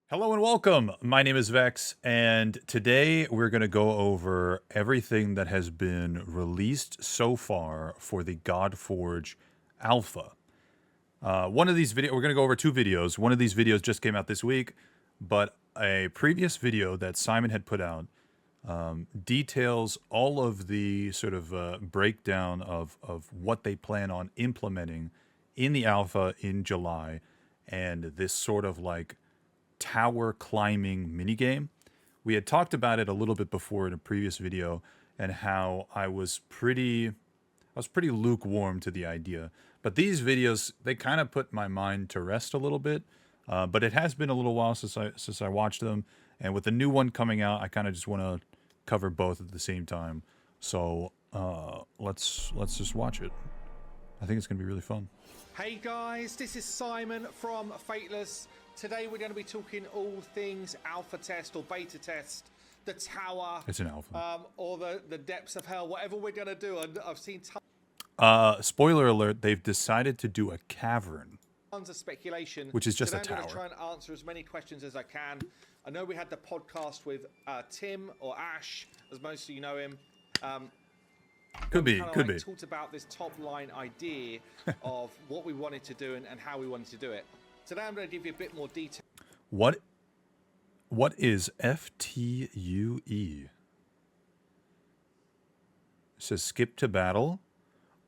Hello and welcome. My name is Vex, and today we're going to go over everything that has been released so far for the Godforge Alpha. One of these videos, we're going to go over two videos. One of these videos just came out this week, but a previous video that Simon had put out details all of the sort of breakdown of what they plan on implementing in the alpha in July, and this sort of like tower climbing minigame. We had talked about it a little bit before in a previous video and how I was pretty lukewarm to the idea. But these videos, they kind of put my mind to rest a little bit. But it has been a little while since I watched them, and with the new one coming out, I kind of just want to cover both at the same time. So let's just watch it. I think it's gonna be really fun. Hey guys, this is Simon from Fateless. Today we're going to be talking all things alpha test or beta test, the tower. It's an alpha. Or the depths of hell, whatever we're going to do. And I've seen Spoiler alert, they've decided to do a cavern. tons of speculation. Which is just Today a I'm going to tower. try and answer as many questions as I can. I know we had the podcast with Tim or Ash, as most of you know him. Could be. Talked about this top line idea of what we wanted to do and how we wanted to do it. Today I'm going to give you a bit more detail. What is FTUE? It says skip to battle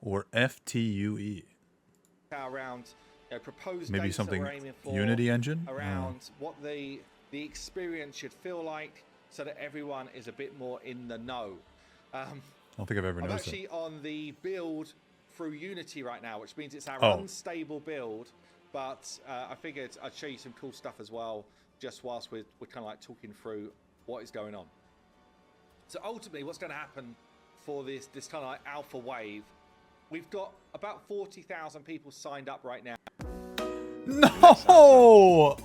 or FTUE? Around proposed Maybe dates that something we're aiming for, Unity engine? around what the experience should feel like, so that everyone is a bit more in the know. I don't think I've ever I'm noticed actually it. on the build through Unity right now, which means it's our Oh. unstable build. But I figured I'd show you some cool stuff as well, just whilst we're kind of like talking through what is going on. So ultimately, what's going to happen for this kind of like alpha wave? We've got about 40,000 people signed up right now. No!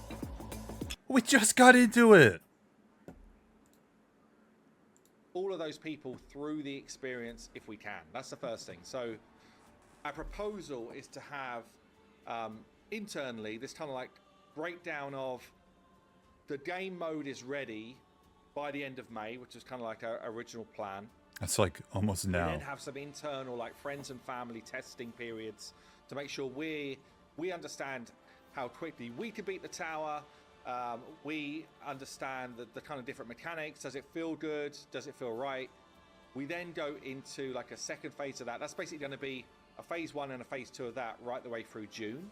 We just got into it. All of those people through the experience if we can. That's the first thing. So our proposal is to have internally this kind of like breakdown of the game mode is ready by the end of May, which is kind of like our original plan. That's like almost We now. then have some internal like friends and family testing periods to make sure we understand how quickly we can beat the tower. We understand the kind of different mechanics. Does it feel good? Does it feel right? We then go into like a second phase of that. That's basically going to be a phase 1 and a phase 2 of that right the way through June.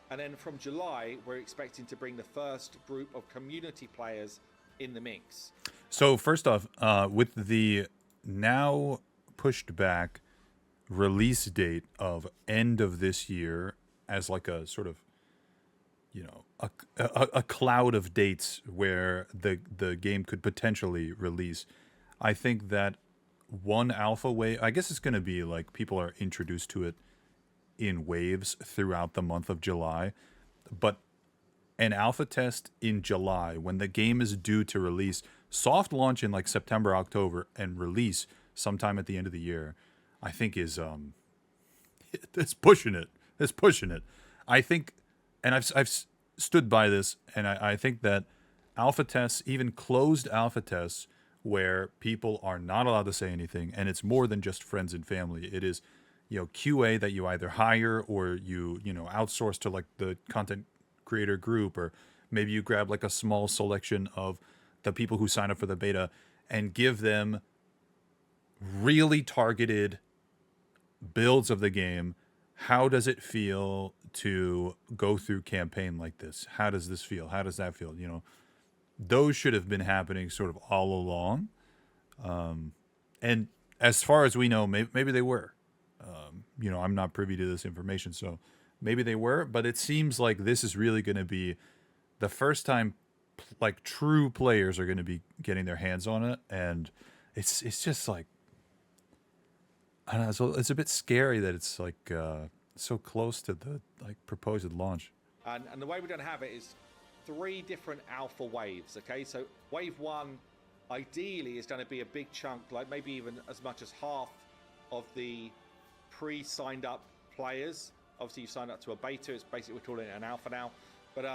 And then from July, we're expecting to bring the first group of community players in the mix. So first off, with the now pushed back release date of end of this year as like a sort of, you know, a cloud of dates where the game could potentially release, I think that one alpha wave, I guess it's going to be like people are introduced to it in waves throughout the month of July, but an alpha test in July when the game is due to release, soft launch in like September, October, and release sometime at the end of the year, I think is it's pushing it. It's pushing it. I think, and I've stood by this, and I think that alpha tests, even closed alpha tests, where people are not allowed to say anything, and it's more than just friends and family. It is, you know, QA that you either hire or you know outsource to like the content creator group, or maybe you grab like a small selection of the people who sign up for the beta and give them really targeted builds of the game. How does it feel to go through campaign like this? How does this feel? How does that feel? You know, those should have been happening sort of all along. And as far as we know, maybe they were. You know, I'm not privy to this information, so maybe they were. But it seems like this is really going to be the first time like true players are going to be getting their hands on it, and it's just like, I don't know. So it's a bit scary that it's like so close to the like proposed launch. And the way we're going to have it is 3 different alpha waves. Okay, so wave 1 ideally is going to be a big chunk, like maybe even as much as half of the pre-signed up players. Obviously you signed up to a beta, it's basically we're calling it an alpha now, but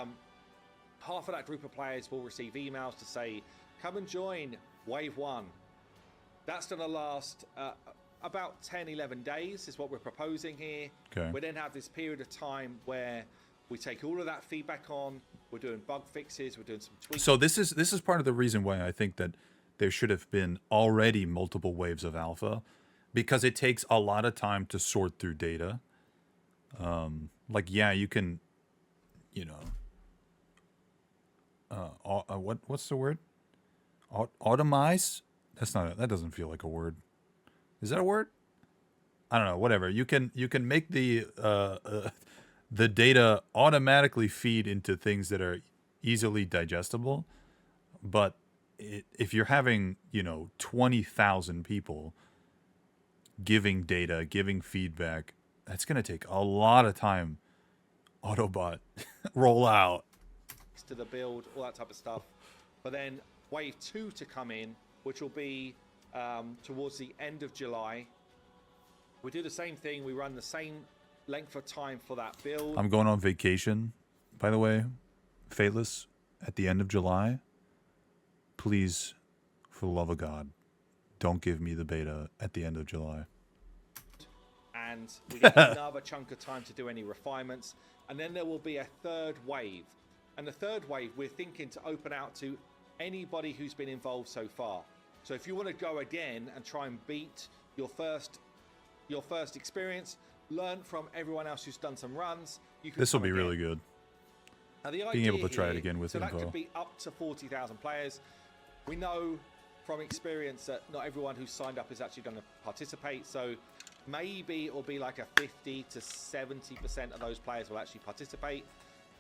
half of that group of players will receive emails to say, come and join Wave 1. That's going to last about 10, 11 days is what we're proposing here. Okay. We then have this period of time where we take all of that feedback on. We're doing bug fixes. We're doing some tweaks. So this is part of the reason why I think that there should have been already multiple waves of alpha, because it takes a lot of time to sort through data. Like, yeah, you can, you know, what's the word? Automize? That doesn't feel like a word. Is that a word? I don't know. Whatever. You can make the data automatically feed into things that are easily digestible, but if you're having, you know, 20,000 people giving data, giving feedback, that's going to take a lot of time. Autobot roll out to the build, all that type of stuff. But then wave 2 to come in, which will be towards the end of July. We do the same thing. We run the same length of time for that build. I'm going on vacation, by the way, Fateless, at the end of July. Please, for the love of God, don't give me the beta at the end of July. And we get another chunk of time to do any refinements. And then there will be a third wave. And the third wave, we're thinking to open out to anybody who's been involved so far. So if you want to go again and try and beat your first experience, learn from everyone else who's done some runs. This will be really good. Now, the being able to idea try here, it again with so info. that could be up to 40,000 players. We know from experience that not everyone who's signed up is actually going to participate. So maybe it'll be like a 50 to 70% of those players will actually participate.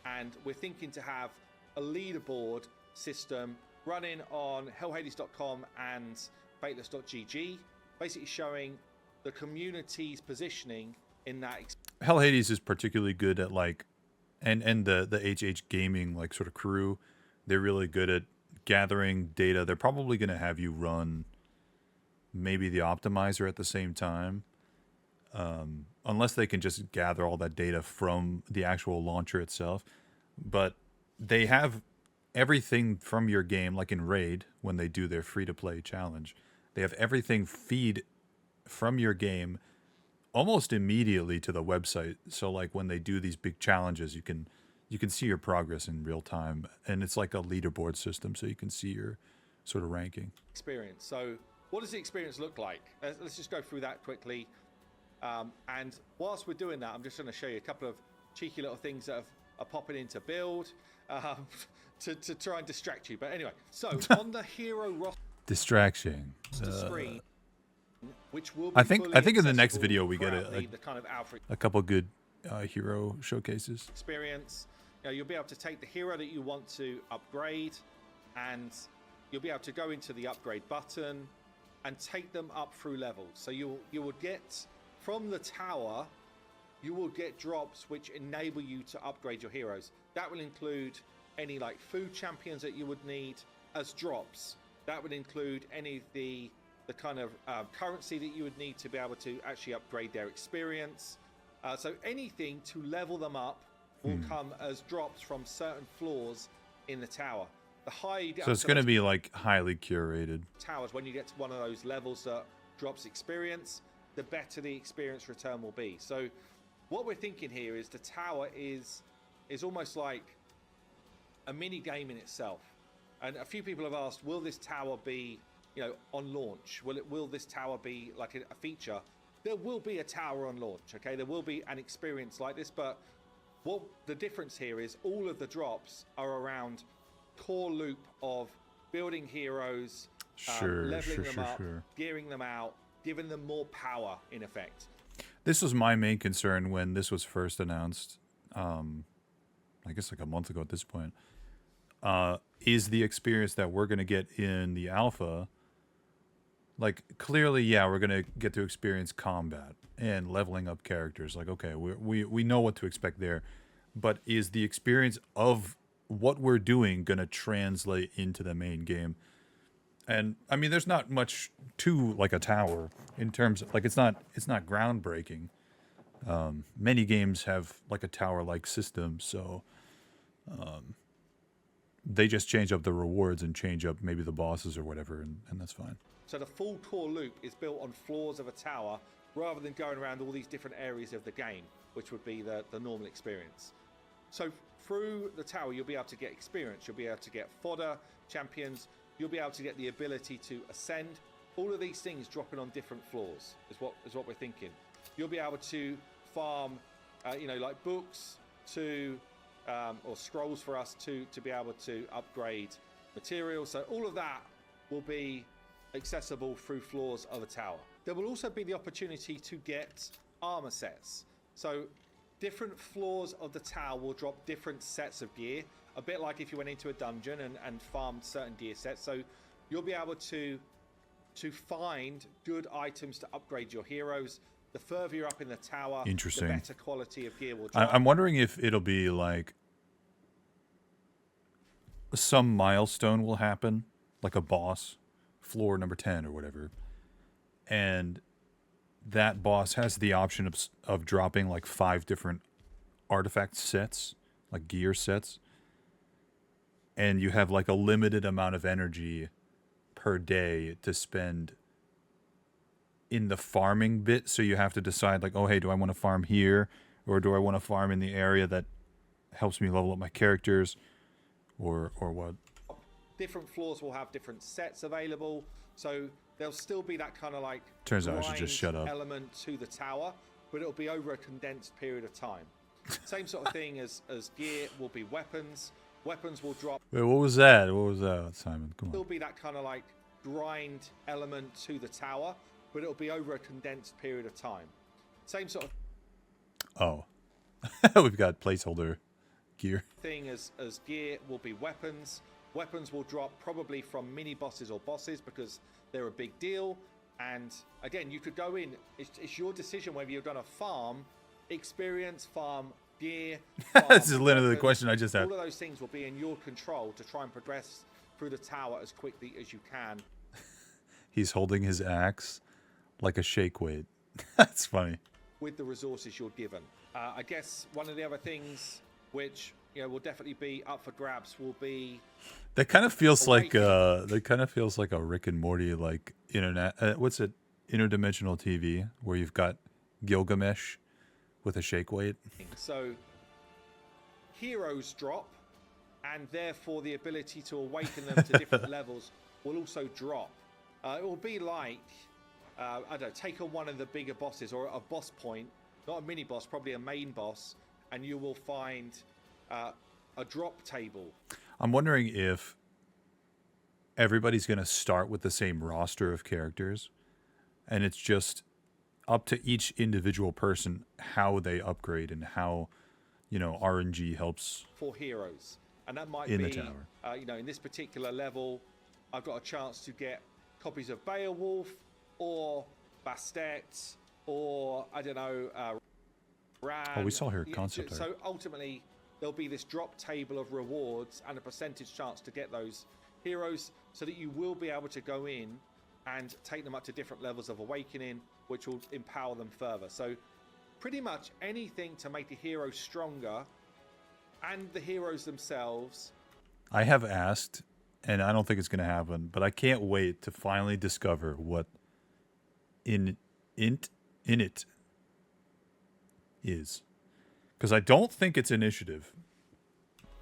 And we're thinking to have a leaderboard system running on hellhades.com and fateless.gg, basically showing the community's positioning in that. Hell Hades is particularly good at, like, and the HH Gaming, like, sort of crew, they're really good at gathering data. They're probably going to have you run maybe the optimizer at the same time, unless they can just gather all that data from the actual launcher itself. But they have everything from your game, like in Raid, when they do their free-to-play challenge. They have everything feed from your game almost immediately to the website. So, like, when they do these big challenges, you can see your progress in real time, and it's like a leaderboard system, so you can see your sort of ranking. Experience. So, what does the experience look like? Let's just go through that quickly. And whilst we're doing that, I'm just going to show you a couple of cheeky little things that are popping into build to try and distract you. But anyway, so on the hero roster distraction screen, which will be I think in the next accessible video we get the kind of a couple good hero showcases. Experience. You know, you'll be able to take the hero that you want to upgrade, and you'll be able to go into the upgrade button and take them up through levels. So you will get from the tower, you will get drops which enable you to upgrade your heroes. That will include any like food champions that you would need as drops. That would include any of the kind of currency that you would need to be able to actually upgrade their experience. So anything to level them up will come as drops from certain floors in the tower. The higher you get, so it's going to be like highly curated towers. When you get to one of those levels that drops experience, the better the experience return will be. So what we're thinking here is the tower is almost like a mini game in itself. And a few people have asked, will this tower be, you know, on launch? Will this tower be like a feature? There will be a tower on launch, okay? There will be an experience like this, but what the difference here is all of the drops are around core loop of building heroes, leveling them up, gearing them out, giving them more power in effect. This was my main concern when this was first announced, I guess like a month ago at this point, is the experience that we're going to get in the alpha. Like, clearly, yeah, we're going to get to experience combat and leveling up characters. Like, okay, we know what to expect there. But is the experience of what we're doing going to translate into the main game? And, I mean, there's not much to, like, a tower in terms of, like, it's not groundbreaking. Many games have, like, a tower-like system, so... they just change up the rewards and change up maybe the bosses or whatever, and that's fine. So the full core loop is built on floors of a tower rather than going around all these different areas of the game, which would be the normal experience. So through the tower, you'll be able to get experience. You'll be able to get fodder, champions. You'll be able to get the ability to ascend. All of these things dropping on different floors is what we're thinking. You'll be able to farm, like books to or scrolls for us to be able to upgrade materials. So all of that will be accessible through floors of a tower. There will also be the opportunity to get armor sets. So different floors of the tower will drop different sets of gear, a bit like if you went into a dungeon and farmed certain gear sets. So you'll be able to find good items to upgrade your heroes. The further you're up in the tower, Interesting. the better quality of gear will drop. I'm wondering if it'll be like some milestone will happen, like a boss, floor number 10 or whatever, and that boss has the option of dropping like 5 different artifact sets, like gear sets, and you have like a limited amount of energy per day to spend in the farming bit. So you have to decide like, oh hey, do I want to farm here, or do I want to farm in the area that helps me level up my characters, or what? Different floors will have different sets available, so there'll still be that kind of like Turns out I should just shut up. element to the tower, but it'll be over a condensed period of time. Same sort of thing as gear will be weapons. Weapons will drop. Wait, what was that? Simon? Come There'll on. be that kind of like grind element to the tower, but it'll be over a condensed period of time. Same sort of Oh, we've got placeholder gear. thing as gear will be weapons. Weapons will drop probably from mini bosses or bosses because they're a big deal. And again, you could go in. It's your decision whether you're going to farm experience, farm gear. Farm This is literally the weapons. question I just had. All of those things will be in your control to try and progress through the tower as quickly as you can. He's holding his axe like a shake weight. That's funny. With the resources you're given. I guess one of the other things which will definitely be up for grabs will be That kind of feels like Awakening. that kind of feels like a Rick and Morty like internet. What's it? Interdimensional TV where you've got Gilgamesh with a shake weight. so heroes drop, and therefore the ability to awaken them to different levels will also drop. It will be like I don't know, take on one of the bigger bosses or a boss point, not a mini boss, probably a main boss, and you will find a drop table. I'm wondering if everybody's going to start with the same roster of characters, and it's just up to each individual person how they upgrade and how RNG helps For heroes, and that might in be the tower. in this particular level I've got a chance to get copies of Beowulf or Bastet or I don't know Ran. Oh, we saw her concept art. So ultimately there'll be this drop table of rewards and a percentage chance to get those heroes, so that you will be able to go in and take them up to different levels of awakening, which will empower them further. So pretty much anything to make the hero stronger and the heroes themselves. I have asked, and I don't think it's going to happen, but I can't wait to finally discover what in it is, because I don't think it's initiative.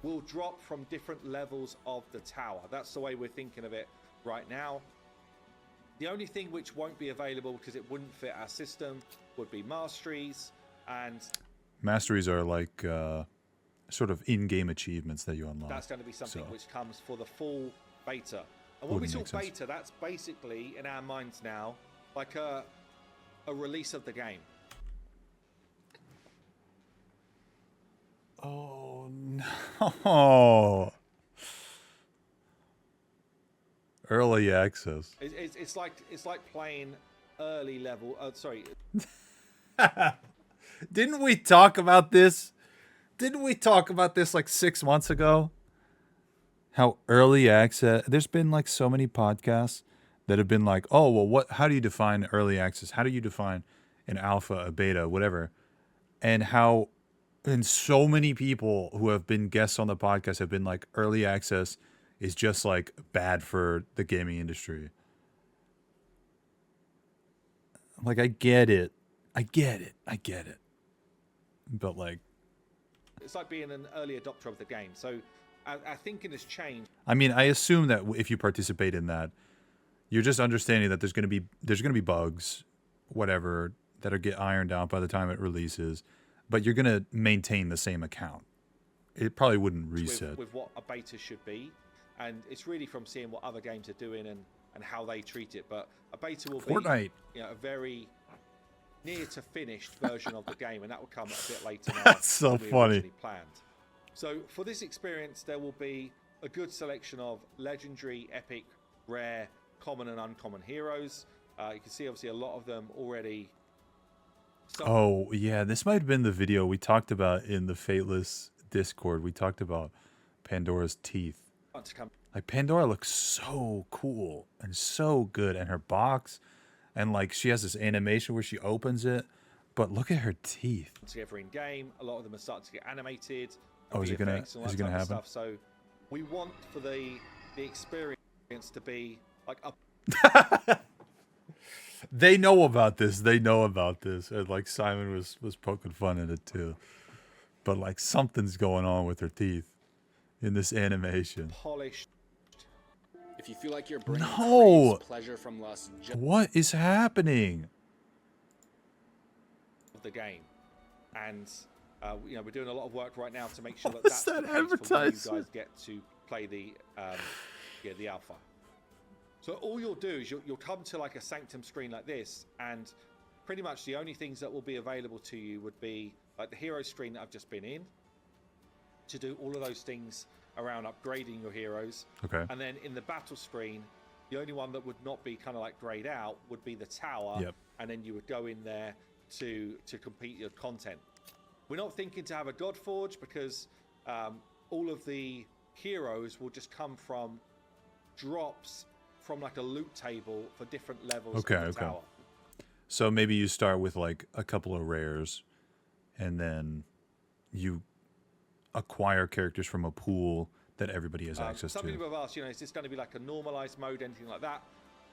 Will drop from different levels of the tower. That's the way we're thinking of it right now. The only thing which won't be available because it wouldn't fit our system would be masteries, and Masteries are like sort of in-game achievements that you unlock. that's going to be something So, which comes for the full beta. And when we Wouldn't talk make sense. beta, that's basically in our minds now like a release of the game. oh no! Early access. It's like playing early level. Sorry, Didn't we talk about this? Didn't we talk about this like 6 months ago? How early access? There's been like so many podcasts that have been like, oh well, how do you define early access? How do you define an alpha, a beta, whatever? And how And so many people who have been guests on the podcast have been like, early access is just like bad for the gaming industry. Like, I get it. I get it. But like, It's like being an early adopter of the game. So our thinking has changed. I mean, I assume that if you participate in that, you're just understanding that there's going to be bugs, whatever, that'll get ironed out by the time it releases, but you're going to maintain the same account. It probably wouldn't reset. With what a beta should be, and it's really from seeing what other games are doing and how they treat it. But a beta will Fortnite. be, a very near to finished version of the game, and that will come a bit later. That's so than we funny. originally planned. So for this experience, there will be a good selection of legendary, epic, rare, common and uncommon heroes. You can see obviously a lot of them already. Oh yeah, this might have been the video we talked about in the Fateless Discord. We talked about Pandora's teeth. Like, Pandora looks so cool and so good, and her box, and like she has this animation where she opens it, but look at her teeth. Together in game, a lot of them are starting to get animated. Oh, is it gonna happen? Stuff. So we want for the experience to be like up. They know about this. And like Simon was poking fun at it too. But like something's going on with her teeth in this animation. Polished. If you feel like your brain No! craves pleasure from lust, What is happening? Of the game, and we're doing a lot of work right now to make sure What that's is that the case for when you advertisement? guys get to play the alpha. So all you'll do is you'll come to like a sanctum screen like this, and pretty much the only things that will be available to you would be like the hero screen that I've just been in, to do all of those things around upgrading your heroes. Okay. And then in the battle screen, the only one that would not be kind of like grayed out would be the tower. Yep. And then you would go in there to complete your content. We're not thinking to have a Godforge because all of the heroes will just come from drops from like a loot table for different levels of the tower. So maybe you start with like a couple of rares, and then you acquire characters from a pool that everybody has access Some to. people have asked, is this going to be like a normalized mode, anything like that?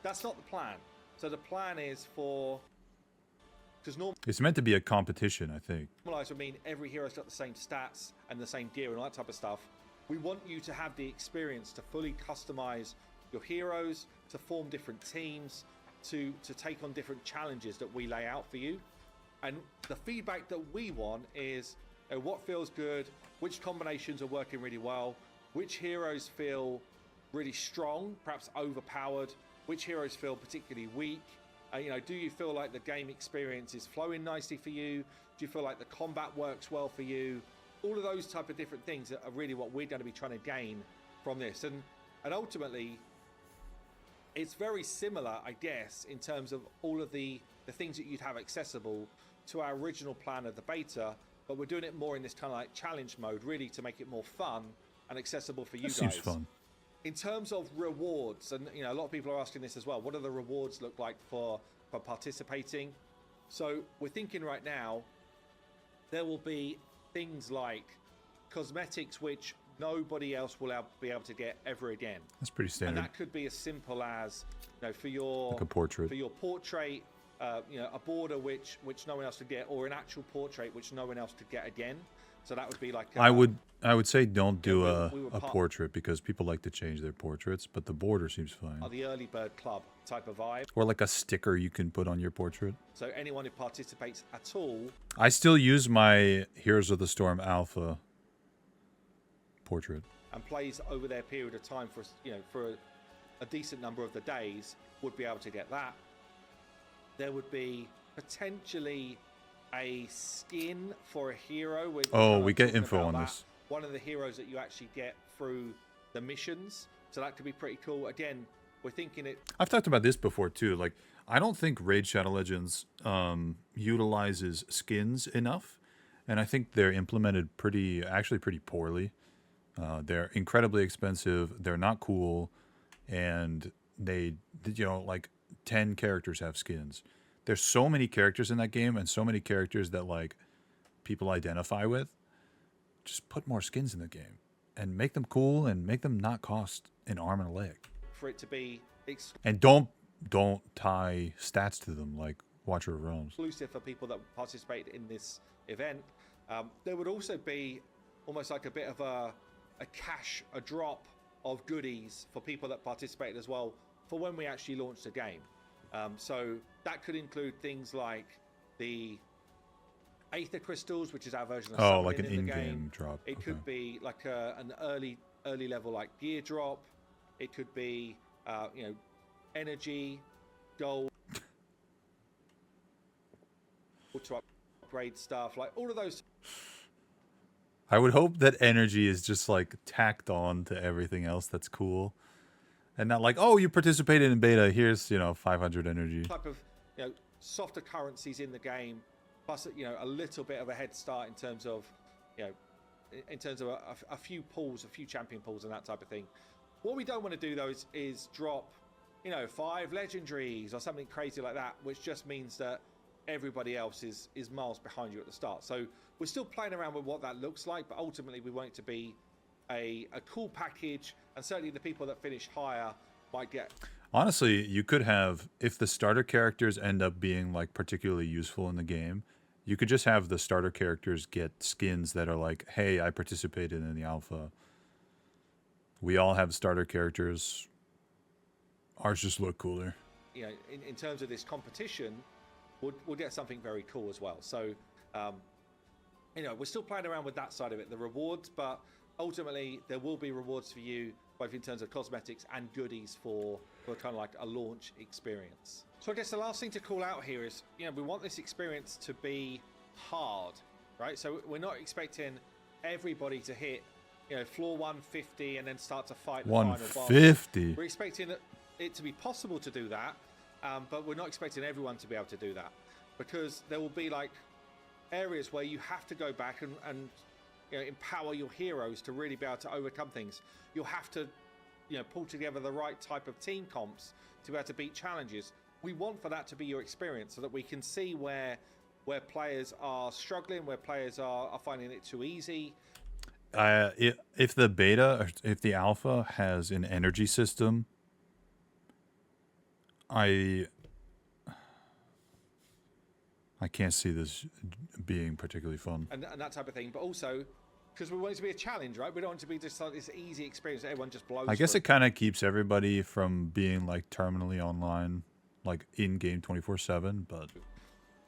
That's not the plan. So the plan is for, because It's meant to be a competition, I think. normalized would mean every hero's got the same stats and the same gear and all that type of stuff. We want you to have the experience to fully customize your heroes, to form different teams, to take on different challenges that we lay out for you. And the feedback that we want is what feels good, which combinations are working really well, which heroes feel really strong, perhaps overpowered, which heroes feel particularly weak. Do you feel like the game experience is flowing nicely for you? Do you feel like the combat works well for you? All of those type of different things are really what we're going to be trying to gain from this. And ultimately, it's very similar, I guess, in terms of all of the things that you'd have accessible to our original plan of the beta, but we're doing it more in this kind of like challenge mode, really to make it more fun and accessible for you guys. Seems fun. In terms of rewards, and a lot of people are asking this as well, what do the rewards look like for participating? So we're thinking right now there will be things like cosmetics which nobody else will be able to get ever again. That's pretty standard. And that could be as simple as for your Like a portrait. for your portrait, a border which no one else could get, or an actual portrait which no one else could get again. So that would be like I would say don't do a we were portrait, because people like to change their portraits, but the border seems fine. the early bird club type of vibe. Or like a sticker you can put on your portrait. So anyone who participates at all, I still use my Heroes of the Storm Alpha portrait. and plays over their period of time for a decent number of the days, would be able to get that. There would be potentially a skin for a hero. We get info on this. One of the heroes that you actually get through the missions. So that could be pretty cool. Again, we're thinking it. I've talked about this before too. Like, I don't think Raid Shadow Legends utilizes skins enough, and I think they're implemented pretty poorly. They're incredibly expensive. They're not cool, and they, like 10 characters have skins. There's so many characters in that game, and so many characters that like people identify with, just put more skins in the game and make them cool and make them not cost an arm and a leg. For it to be And don't tie stats to them like Watcher of Realms. exclusive for people that participate in this event. There would also be almost like a bit of a drop of goodies for people that participated as well for when we actually launch the game. So that could include things like the Aether Crystals, which is our version of Oh, like Summoning an in the in-game game. drop. It Okay. could be like an early level like gear drop. It could be energy, gold to upgrade stuff, like all of those. I would hope that energy is just like tacked on to everything else that's cool. And not like, oh, you participated in beta, here's, 500 energy. Type of softer currencies in the game, plus a little bit of a head start in terms of a few pools, a few champion pools and that type of thing. What we don't want to do though is drop 5 legendaries or something crazy like that, which just means that everybody else is miles behind you at the start. So we're still playing around with what that looks like, but ultimately we want it to be a cool package, and certainly the people that finish higher might get. Honestly, you could have, if the starter characters end up being like particularly useful in the game, you could just have the starter characters get skins that are like, hey, I participated in the alpha. We all have starter characters. Ours just look cooler. In terms of this competition, we'll get something very cool as well. So, we're still playing around with that side of it, the rewards, but ultimately there will be rewards for you, both in terms of cosmetics and goodies for kind of like a launch experience. So I guess the last thing to call out here is, we want this experience to be hard, right? So we're not expecting everybody to hit, floor 150 and then start to fight the final boss. 150. We're expecting it to be possible to do that, but we're not expecting everyone to be able to do that, because there will be like areas where you have to go back and empower your heroes to really be able to overcome things. You'll have to pull together the right type of team comps to be able to beat challenges. We want for that to be your experience, so that we can see where players are struggling, where players are finding it too easy. If the beta, or if the alpha has an energy system, I can't see this being particularly fun. And that type of thing, but also because we want it to be a challenge, right? We don't want it to be just like this easy experience that everyone just blows I guess through. it kind of keeps everybody from being like terminally online, like in game 24/7. But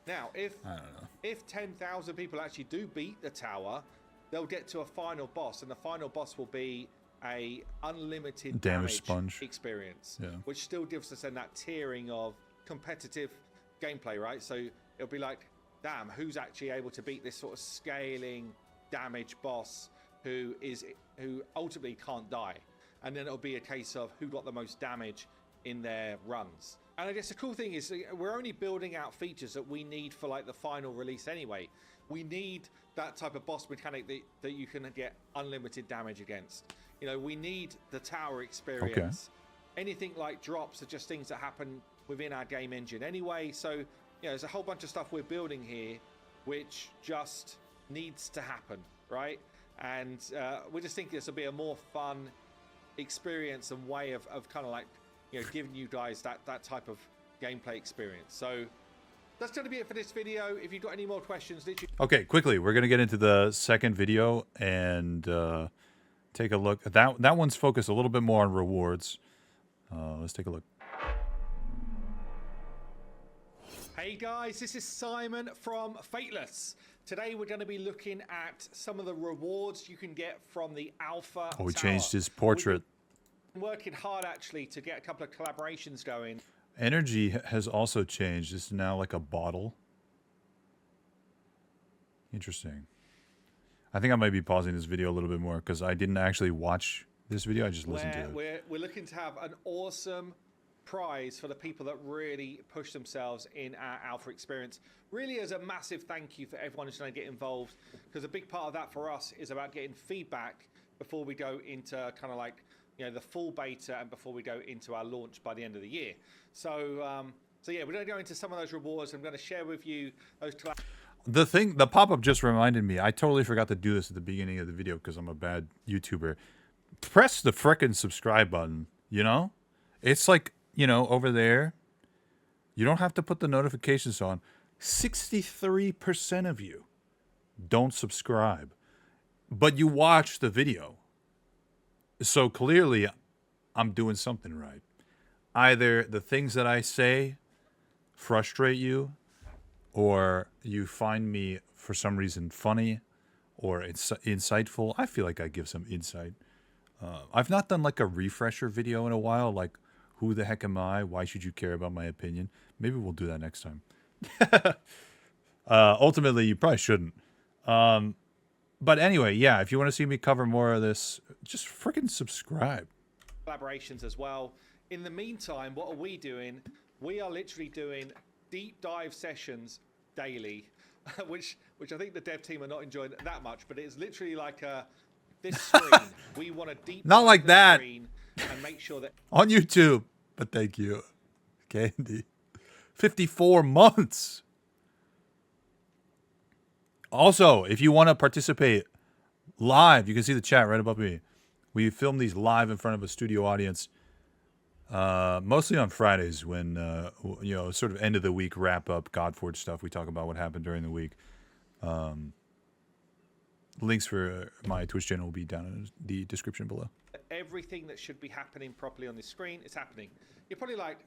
now, I don't know. if 10,000 people actually do beat the tower, they'll get to a final boss, and the final boss will be a unlimited damage sponge experience, Yeah. which still gives us then that tiering of competitive gameplay, right? So it'll be like, damn, who's actually able to beat this sort of scaling damage boss who ultimately can't die? And then it'll be a case of who got the most damage in their runs. And I guess the cool thing is we're only building out features that we need for like the final release anyway. We need that type of boss mechanic that you can get unlimited damage against. We need the tower experience. Anything like drops are just things that happen within our game engine anyway. So there's a whole bunch of stuff we're building here which just needs to happen, right? And we just think this will be a more fun experience and way of kind of like giving you guys that type of gameplay experience. So that's going to be it for this video. If you've got any more questions, literally. Okay, quickly, we're gonna get into the second video and take a look. That one's focused a little bit more on rewards. Let's take a look. Hey guys, this is Simon from Fateless. Today we're going to be looking at some of the rewards you can get from the Alpha Oh, we Tower. changed his portrait. We're working hard actually to get a couple of collaborations going. Energy has also changed. It's now like a bottle. Interesting. I think I might be pausing this video a little bit more because I didn't actually watch this video. I just listened to it. We're looking to have an awesome prize for the people that really push themselves in our alpha experience. Really as a massive thank you for everyone who's going to get involved, because a big part of that for us is about getting feedback before we go into kind of like the full beta and before we go into our launch by the end of the year. So yeah, we're going to go into some of those rewards. I'm going to share with you those The pop-up just reminded me. I totally forgot to do this at the beginning of the video because I'm a bad YouTuber. Press the frickin' subscribe button, you know? It's like, over there. You don't have to put the notifications on. 63% of you don't subscribe, but you watch the video. So clearly, I'm doing something right. Either the things that I say frustrate you, or you find me, for some reason, funny or it's insightful. I feel like I give some insight. I've not done like a refresher video in a while, like, who the heck am I? Why should you care about my opinion? Maybe we'll do that next time. Ultimately, you probably shouldn't. But anyway, yeah, if you want to see me cover more of this, just freaking subscribe. Collaborations as well. In the meantime, what are we doing? We are literally doing deep dive sessions daily, which I think the dev team are not enjoying that much, but it's literally like this screen. We want to deep Not dive like the that. screen and make sure that On YouTube. But thank you, Candy. 54 months. Also, if you want to participate live, you can see the chat right above me. We film these live in front of a studio audience, mostly on Fridays when, sort of end of the week wrap up Godforge stuff. We talk about what happened during the week. Links for my Twitch channel will be down in the description below. everything that should be happening properly on this screen is happening. You're probably like,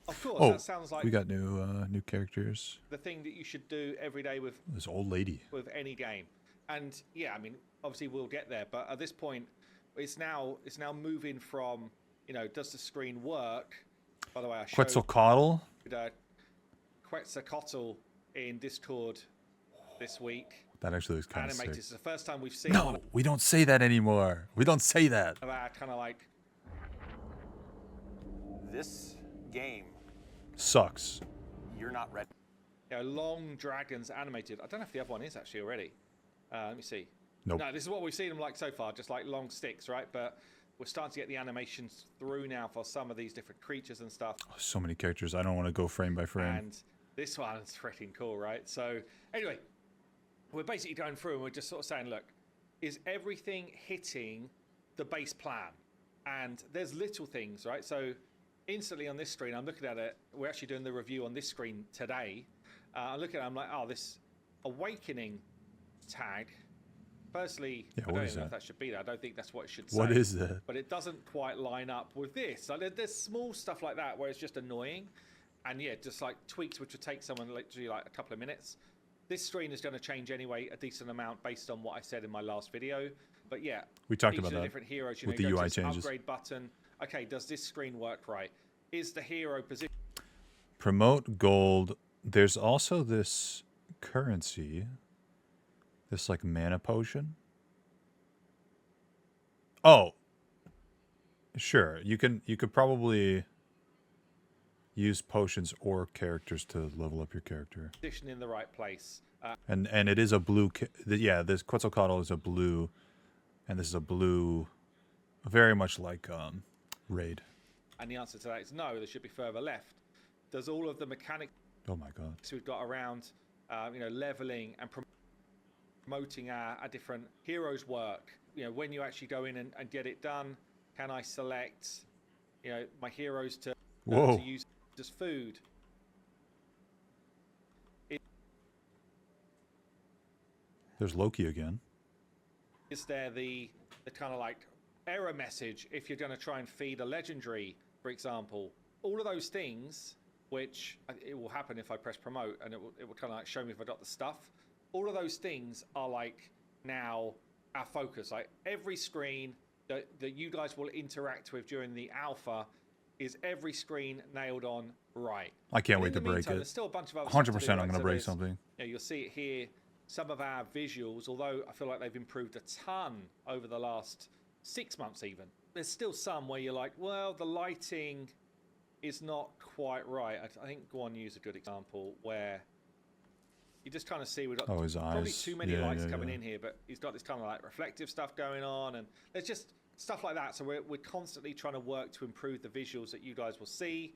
of course, that sounds like we got new characters. the thing that you should do every day with This old lady. with any game. And yeah, I mean, obviously we'll get there, but at this point, it's now moving from, does the screen work? By the way, I showed Quetzalcoatl. Quetzalcoatl in Discord this week. That actually looks kind of Animated. sick. It's the first time we've seen No, we don't say that anymore. We don't say that. of our kind of like This game, Sucks. you're not ready. long dragons animated. I don't know if the other one is actually already. Let me see. Nope. No, this is what we've seen them like so far, just like long sticks, right? But we're starting to get the animations through now for some of these different creatures and stuff. Oh, so many characters. I don't want to go frame by frame. And this one's freaking cool, right? So anyway, we're basically going through and we're just sort of saying, look, is everything hitting the base plan? And there's little things, right? So instantly on this screen, I'm looking at it. We're actually doing the review on this screen today. I look at it, I'm like, oh, this awakening tag. Firstly, I don't even know if that should be there. I don't think that's what it should say. What is that? But it doesn't quite line up with this. Like, there's small stuff like that where it's just annoying. And yeah, just like tweaks which would take someone literally like a couple of minutes. This screen is going to change anyway a decent amount based on what I said in my last video. But yeah, We talked each about of the that different heroes, with you the go to UI this changes. upgrade button. Okay, does this screen work right? Is the hero position? Promote gold. There's also this currency. This like mana potion. Oh. Sure. You could probably use potions or characters to level up your character. Position in the right place. And it is a blue. Yeah, this Quetzalcoatl is a blue, and this is a blue, very much like Raid. And the answer to that is no. They should be further left. Does all of the mechanics Oh my god. we've got around, leveling and promoting our different heroes work? When you actually go in and get it done, can I select, my heroes to use as food? There's Loki again. Is there the kind of like error message if you're going to try and feed a legendary, for example? All of those things, which it will happen if I press promote, and it will kind of like show me if I got the stuff. All of those things are like now our focus. Like every screen that you guys will interact with during the alpha is every screen nailed on right. I can't But wait in to the break meantime, it. There's still a bunch of other 100% stuff to do, I'm right? going to So break there's- something. You'll see it here. Some of our visuals, although I feel like they've improved a ton over the last 6 months even, there's still some where you're like, well, the lighting is not quite right. I think Guan Yu's a good example where you just kind of see we've got His probably eyes. too many Yeah, lights yeah, coming yeah. in here, but he's got this kind of like reflective stuff going on, and there's just stuff like that. So we're constantly trying to work to improve the visuals that you guys will see.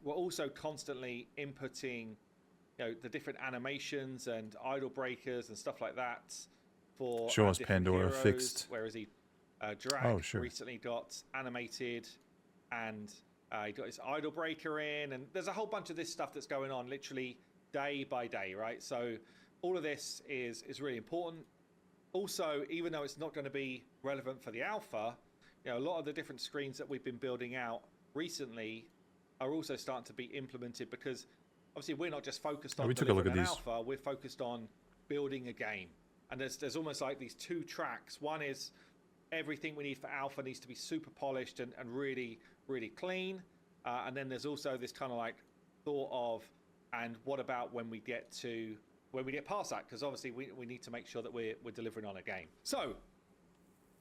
We're also constantly inputting the different animations and idle breakers and stuff like that for Show us different Pandora heroes, fixed. Whereas Drag Oh, sure. recently got animated, and he got his idle breaker in, and there's a whole bunch of this stuff that's going on literally day by day, right? So all of this is really important. Also, even though it's not going to be relevant for the alpha, a lot of the different screens that we've been building out recently are also starting to be implemented, because obviously we're not just focused on delivering an alpha, we're focused on building a game. And there's almost like these two tracks. One is everything we need for alpha needs to be super polished and really, really clean. And then there's also this kind of like thought of, and what about when we get past that? Because obviously we need to make sure that we're delivering on a game. So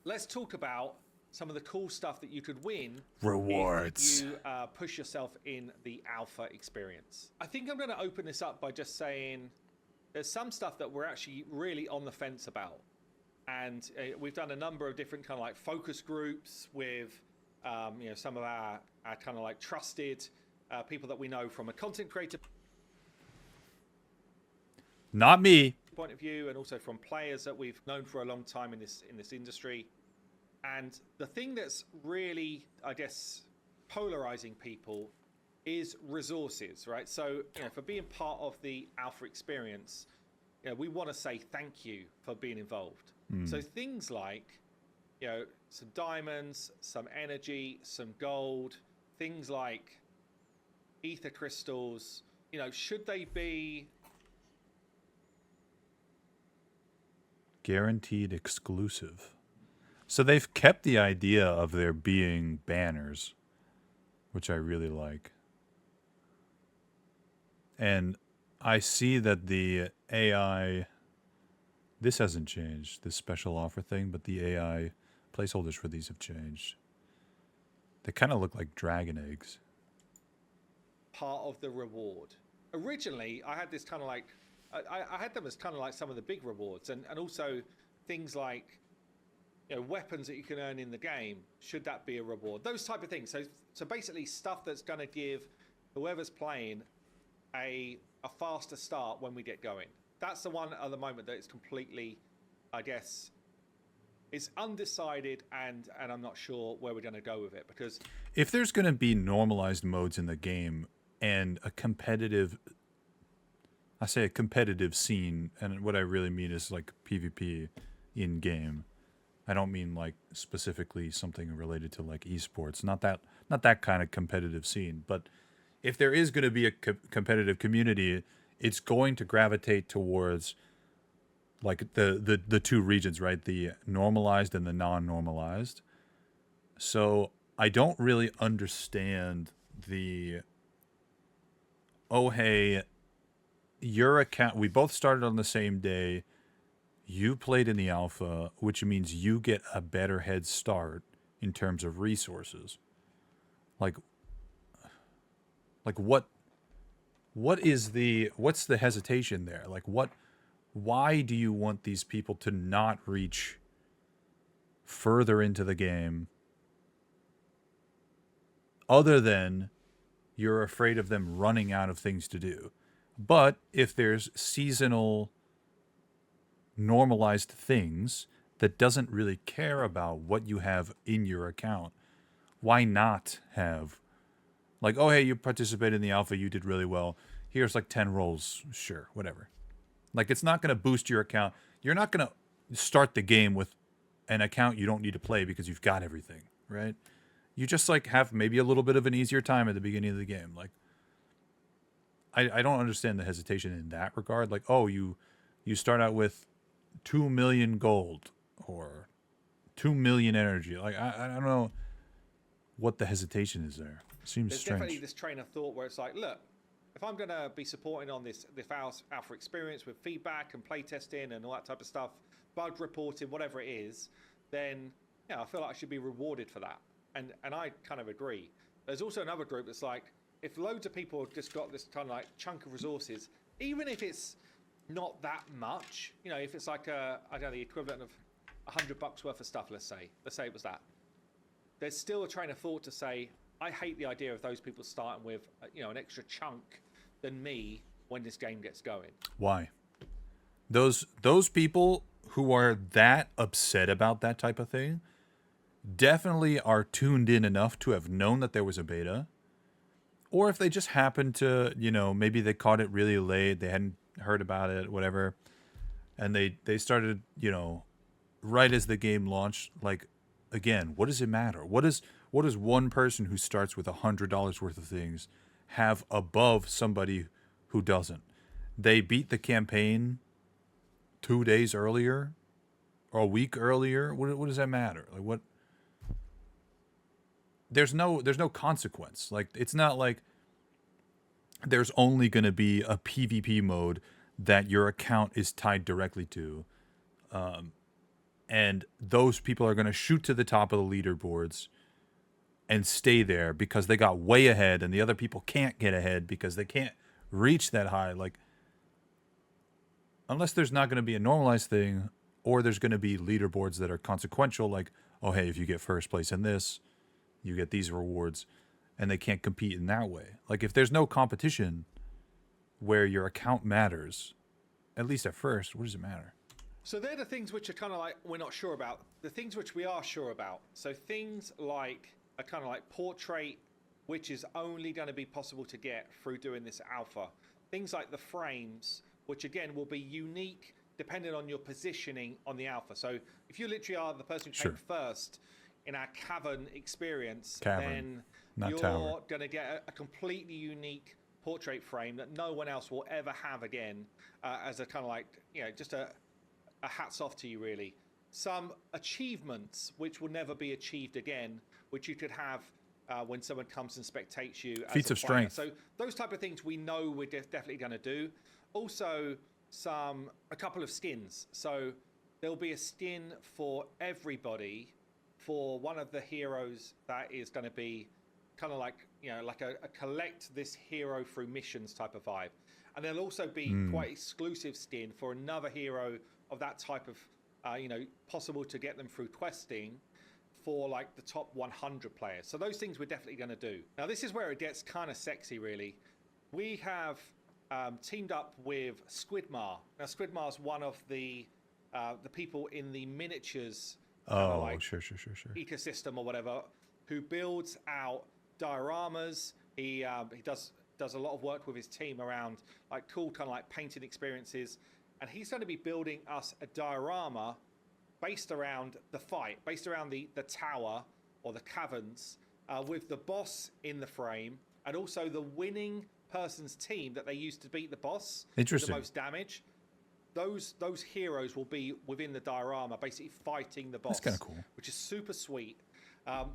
let's talk about some of the cool stuff that you could win. Rewards. If you push yourself in the alpha experience. I think I'm going to open this up by just saying there's some stuff that we're actually really on the fence about. And we've done a number of different kind of like focus groups with some of our kind of like trusted people that we know from a content creator Not me. point of view, and also from players that we've known for a long time in this industry. And the thing that's really, I guess, polarizing people is resources, right? So, for being part of the alpha experience, we want to say thank you for being involved. So things like, some diamonds, some energy, some gold, things like ether crystals, should they be Guaranteed exclusive. So they've kept the idea of there being banners, which I really like. And I see that the AI, this hasn't changed, this special offer thing, but the AI placeholders for these have changed. They kind of look like dragon eggs. part of the reward? Originally, I had this kind of like, I had them as kind of like some of the big rewards, and also things like weapons that you can earn in the game. Should that be a reward? Those type of things. So basically stuff that's going to give whoever's playing a faster start when we get going. That's the one at the moment that it's completely, I guess, it's undecided, and I'm not sure where we're going to go with it, because If there's going to be normalized modes in the game and a competitive, I say a competitive scene, and what I really mean is like PvP in game. I don't mean like specifically something related to like esports, not that kind of competitive scene. But if there is going to be a competitive community, it's going to gravitate towards like the two regions, right? The normalized and the non-normalized. So I don't really understand the, oh hey, your account, we both started on the same day. You played in the alpha, which means you get a better head start in terms of resources. Like what's the hesitation there? Like why do you want these people to not reach further into the game other than you're afraid of them running out of things to do? But if there's seasonal normalized things that doesn't really care about what you have in your account, why not have like, oh hey, you participated in the alpha, you did really well, here's like 10 rolls, sure, whatever. Like, it's not going to boost your account. You're not going to start the game with an account you don't need to play because you've got everything, right? You just like have maybe a little bit of an easier time at the beginning of the game. Like, I don't understand the hesitation in that regard. Like, oh, you start out with 2 million gold or 2 million energy. Like, I don't know what the hesitation is there. It seems there's strange. definitely this train of thought where it's like, look, if I'm going to be supporting on this alpha experience with feedback and playtesting and all that type of stuff, bug reporting, whatever it is, then I feel like I should be rewarded for that. And I kind of agree. There's also another group that's like, if loads of people have just got this kind of like chunk of resources, even if it's not that much, if it's like I don't know, the equivalent of $100 worth of stuff, let's say it was that. There's still a train of thought to say, I hate the idea of those people starting with an extra chunk than me when this game gets going. Why? Those people who are that upset about that type of thing definitely are tuned in enough to have known that there was a beta. Or if they just happened to, maybe they caught it really late, they hadn't heard about it, whatever, and they started, right as the game launched. Like, again, what does it matter? What does one person who starts with $100 worth of things have above somebody who doesn't? They beat the campaign 2 days earlier or a week earlier. What does that matter? Like, what? There's no consequence. Like, it's not like there's only going to be a PvP mode that your account is tied directly to. And those people are going to shoot to the top of the leaderboards and stay there because they got way ahead and the other people can't get ahead because they can't reach that high. Like, unless there's not going to be a normalized thing, or there's going to be leaderboards that are consequential, like, oh, hey, if you get first place in this, you get these rewards, and they can't compete in that way. Like, if there's no competition where your account matters, at least at first, what does it matter? So they're the things which are kind of like we're not sure about. The things which we are sure about. So things like a kind of like portrait, which is only going to be possible to get through doing this alpha. Things like the frames, which again will be unique depending on your positioning on the alpha. So if you literally are the person who came first in our cavern experience, then you're going to get a completely unique portrait frame that no one else will ever have again, as a kind of like, just a hats off to you, really. Some achievements which will never be achieved again, which you could have when someone comes and spectates you. Feats of strength. So those type of things we know we're definitely going to do. Also, a couple of skins. So there'll be a skin for everybody for one of the heroes that is going to be kind of like, like a collect this hero through missions type of vibe. And there'll also be quite exclusive skin for another hero of that type of, possible to get them through questing for like the top 100 players. So those things we're definitely going to do. Now, this is where it gets kind of sexy, really. We have teamed up with Squidmar. Now, Squidmar's one of the people in the miniatures sure. ecosystem or whatever, who builds out dioramas. He does a lot of work with his team around like cool kind of like painting experiences, and he's going to be building us a diorama based around the fight, based around the tower or the caverns, with the boss in the frame and also the winning person's team that they used to beat the boss. Interesting. The most damage. Those heroes will be within the diorama, basically fighting the boss. That's kind of cool. Which is super sweet.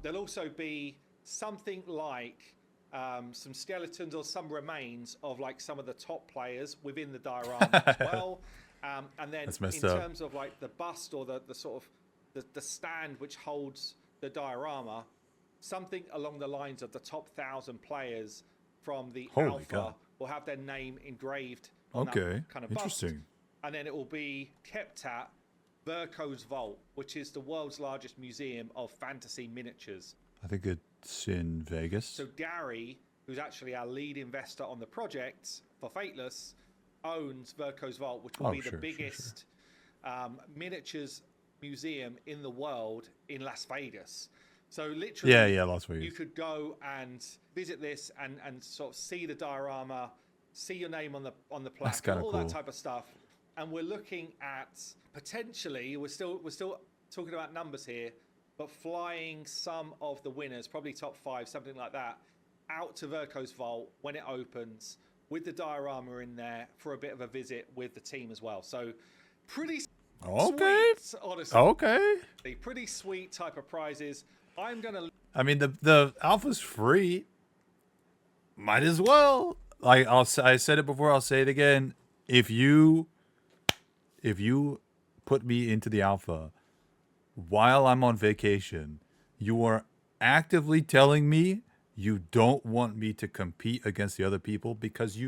There'll also be something like some skeletons or some remains of like some of the top players within the diorama as well. And then in terms of like the bust or the sort of the stand which holds the diorama, something along the lines of the top 1,000 players from the alpha will have their name engraved on that kind of bust. Interesting. And then it will be kept at Verko's Vault, which is the world's largest museum of fantasy miniatures. I think it's in Vegas. So Gary, who's actually our lead investor on the project for Fateless, owns Verko's Vault, which will be the biggest miniatures museum in the world in Las Vegas. So literally, Las Vegas. You could go and visit this and sort of see the diorama, see your name on the plaque, and all that type of stuff. And we're looking at potentially, we're still talking about numbers here, but flying some of the winners, probably top 5, something like that, out to Verko's Vault when it opens with the diorama in there for a bit of a visit with the team as well. So pretty sweet, honestly. Pretty sweet type of prizes. I mean, the alpha's free. Might as well. Like I said it before, I'll say it again. If you put me into the alpha while I'm on vacation, you are actively telling me you don't want me to compete against the other people because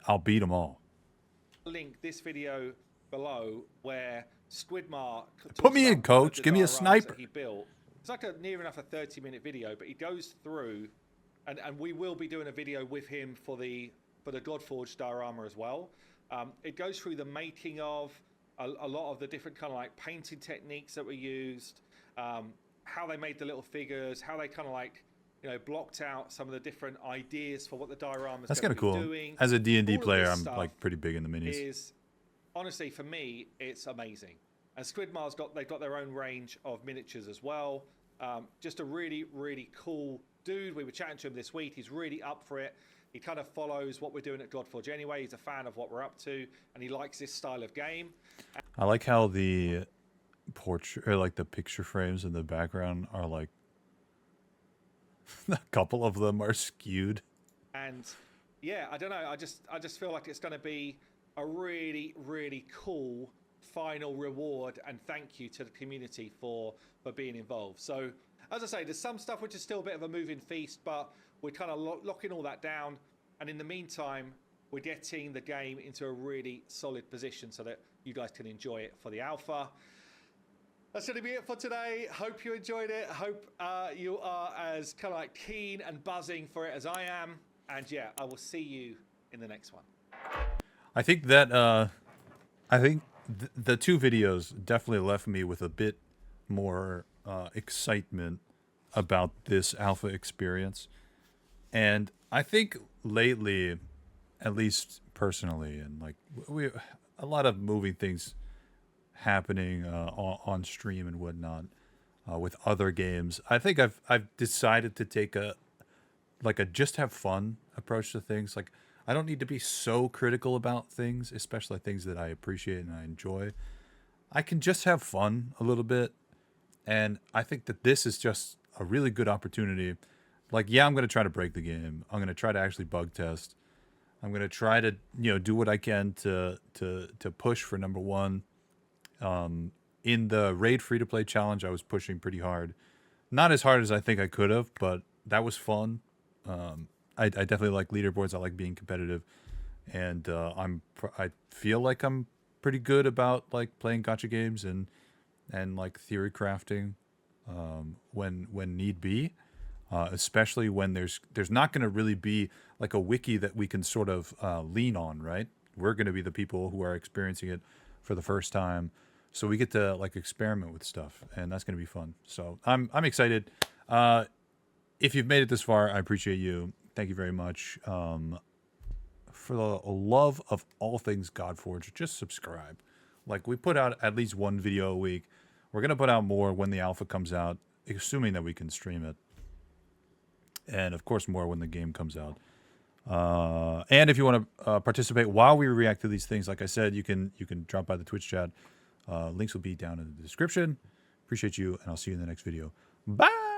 I'll beat them all. Link this video below where Squidmar put me in, coach. Give me a sniper. He built. It's like near enough a 30-minute video, but he goes through and we will be doing a video with him for the Godforge diorama as well. It goes through the making of a lot of the different kind of like painting techniques that were used, how they made the little figures, how they kind of like, you know, blocked out some of the different ideas for what the diorama is That's kind of cool. doing. As a D&D All of player, this I'm like pretty big in the minis. Is honestly, for me, it's amazing. And Squidmar's they've got their own range of miniatures as well. Just a really, really cool dude. We were chatting to him this week. He's really up for it. He kind of follows what we're doing at Godforge anyway. He's a fan of what we're up to, and he likes this style of game. I like how the portrait, or like the picture frames in the background are like, a couple of them are skewed. And yeah, I don't know. I just feel like it's going to be a really, really cool final reward and thank you to the community for being involved. So as I say, there's some stuff which is still a bit of a moving feast, but we're kind of locking all that down. And in the meantime, we're getting the game into a really solid position so that you guys can enjoy it for the alpha. That's going to be it for today. Hope you enjoyed it. Hope you are as kind of like keen and buzzing for it as I am. And yeah, I will see you in the next one. I think that the two videos definitely left me with a bit more excitement about this alpha experience. And I think lately, at least personally, and like a lot of moving things happening on stream and whatnot with other games. I think I've decided to take a just have fun approach to things. Like, I don't need to be so critical about things, especially things that I appreciate and I enjoy. I can just have fun a little bit. And I think that this is just a really good opportunity. Like, yeah, I'm going to try to break the game. I'm going to try to actually bug test. I'm going to try to, do what I can to push for number one. In the Raid Free-to-Play Challenge, I was pushing pretty hard. Not as hard as I think I could have, but that was fun. I definitely like leaderboards. I like being competitive. And I feel like I'm pretty good about like playing gacha games and like theory crafting when need be. Especially when there's not going to really be like a wiki that we can sort of lean on, right? We're going to be the people who are experiencing it for the first time, so we get to like experiment with stuff, and that's going to be fun. So I'm excited. If you've made it this far, I appreciate you. Thank you very much. For the love of all things Godforge, just subscribe. Like, we put out at least one video a week. We're going to put out more when the alpha comes out, assuming that we can stream it. And of course more when the game comes out. And if you want to participate while we react to these things, like I said, you can drop by the Twitch chat. Links will be down in the description. Appreciate you, and I'll see you in the next video. Bye.